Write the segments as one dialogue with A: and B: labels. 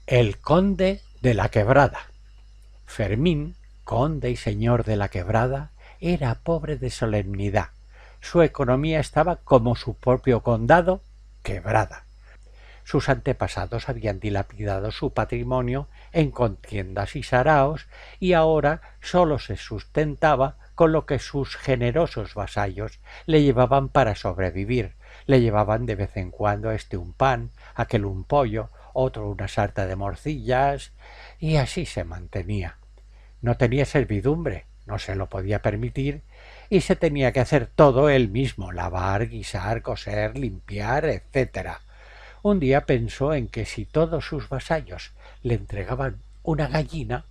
A: El conde de la Quebrada. Fermín, conde y señor de la Quebrada, era pobre de solemnidad. Su economía estaba como su propio condado, quebrada. Sus antepasados habían dilapidado su patrimonio en contiendas y saraos, y ahora sólo se sustentaba con lo que sus generosos vasallos le llevaban para sobrevivir. Le llevaban de vez en cuando un pan, aquel un pollo, otro una sarta de morcillas, y así se mantenía. No tenía servidumbre, no se lo podía permitir, y se tenía que hacer todo él mismo: lavar, guisar, coser, limpiar, etcétera. Un día pensó en que si todos sus vasallos le entregaban una gallina,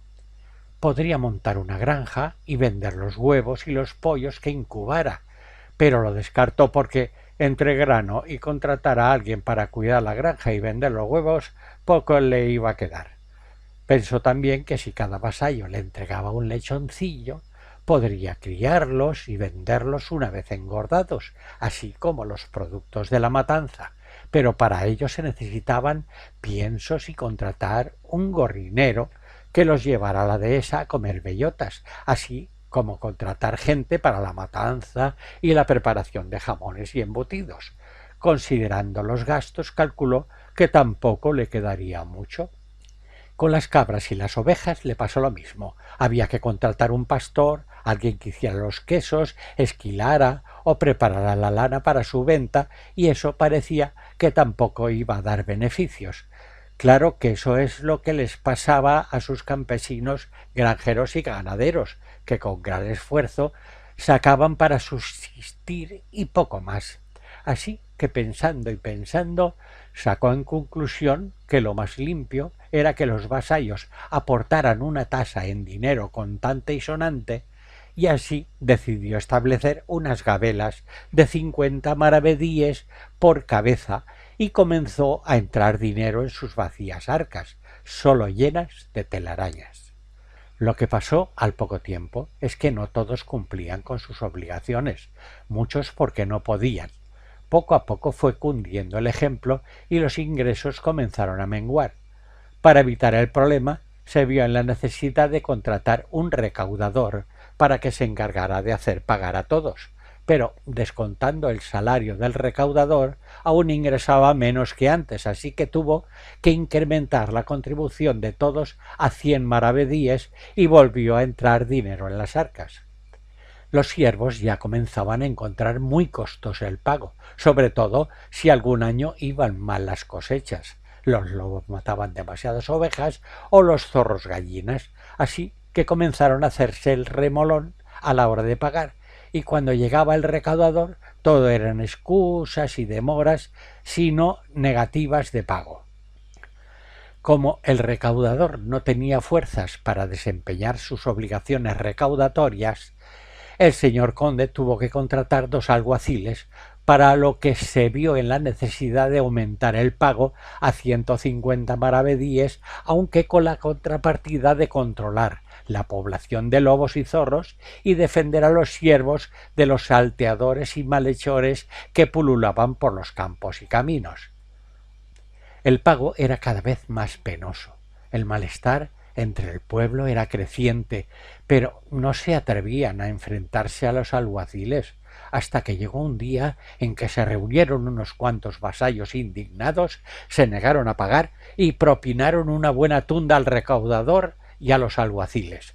A: podría montar una granja y vender los huevos y los pollos que incubara, pero lo descartó porque entre grano y contratar a alguien para cuidar la granja y vender los huevos, poco le iba a quedar. Pensó también que si cada vasallo le entregaba un lechoncillo, podría criarlos y venderlos una vez engordados, así como los productos de la matanza, pero para ello se necesitaban piensos y contratar un gorrinero que los llevara a la dehesa a comer bellotas, así como contratar gente para la matanza y la preparación de jamones y embutidos. Considerando los gastos, calculó que tampoco le quedaría mucho. Con las cabras y las ovejas le pasó lo mismo. Había que contratar un pastor, alguien que hiciera los quesos, esquilara o preparara la lana para su venta, y eso parecía que tampoco iba a dar beneficios. Claro que eso es lo que les pasaba a sus campesinos, granjeros y ganaderos, que con gran esfuerzo sacaban para subsistir y poco más. Así que pensando y pensando, sacó en conclusión que lo más limpio era que los vasallos aportaran una tasa en dinero contante y sonante, y así decidió establecer unas gabelas de 50 maravedíes por cabeza, y comenzó a entrar dinero en sus vacías arcas, sólo llenas de telarañas. Lo que pasó al poco tiempo es que no todos cumplían con sus obligaciones, muchos porque no podían. Poco a poco fue cundiendo el ejemplo y los ingresos comenzaron a menguar. Para evitar el problema, se vio en la necesidad de contratar un recaudador para que se encargara de hacer pagar a todos, pero descontando el salario del recaudador, aún ingresaba menos que antes, así que tuvo que incrementar la contribución de todos a 100 maravedíes y volvió a entrar dinero en las arcas. Los siervos ya comenzaban a encontrar muy costoso el pago, sobre todo si algún año iban mal las cosechas. Los lobos mataban demasiadas ovejas o los zorros gallinas, así que comenzaron a hacerse el remolón a la hora de pagar, y cuando llegaba el recaudador todo eran excusas y demoras, sino negativas de pago. Como el recaudador no tenía fuerzas para desempeñar sus obligaciones recaudatorias, el señor conde tuvo que contratar 2 alguaciles, para lo que se vio en la necesidad de aumentar el pago a 150 maravedíes, aunque con la contrapartida de controlar la población de lobos y zorros y defender a los siervos de los salteadores y malhechores que pululaban por los campos y caminos. El pago era cada vez más penoso. El malestar entre el pueblo era creciente, pero no se atrevían a enfrentarse a los alguaciles, hasta que llegó un día en que se reunieron unos cuantos vasallos indignados, se negaron a pagar y propinaron una buena tunda al recaudador y a los alguaciles.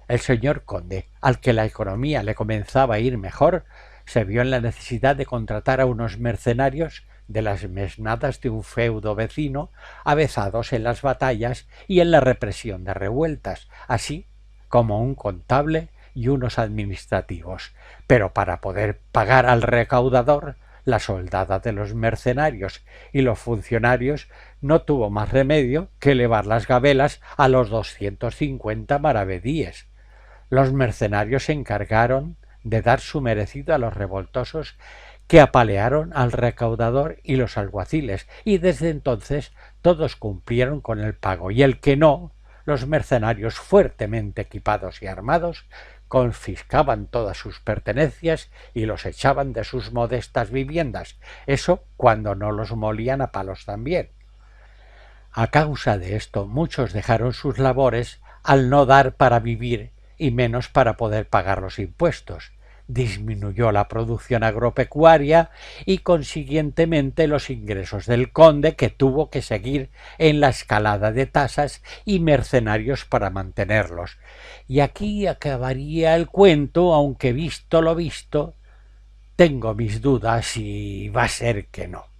A: El señor conde, al que la economía le comenzaba a ir mejor, se vio en la necesidad de contratar a unos mercenarios de las mesnadas de un feudo vecino, avezados en las batallas y en la represión de revueltas, así como un contable y unos administrativos. Pero para poder pagar al recaudador, la soldada de los mercenarios y los funcionarios no tuvo más remedio que elevar las gabelas a los 250 maravedíes. Los mercenarios se encargaron de dar su merecido a los revoltosos, que apalearon al recaudador y los alguaciles, y desde entonces todos cumplieron con el pago, y el que no, los mercenarios fuertemente equipados y armados confiscaban todas sus pertenencias y los echaban de sus modestas viviendas, eso cuando no los molían a palos también. A causa de esto, muchos dejaron sus labores al no dar para vivir y menos para poder pagar los impuestos. Disminuyó la producción agropecuaria y consiguientemente los ingresos del conde, que tuvo que seguir en la escalada de tasas y mercenarios para mantenerlos. Y aquí acabaría el cuento, aunque visto lo visto, tengo mis dudas y va a ser que no.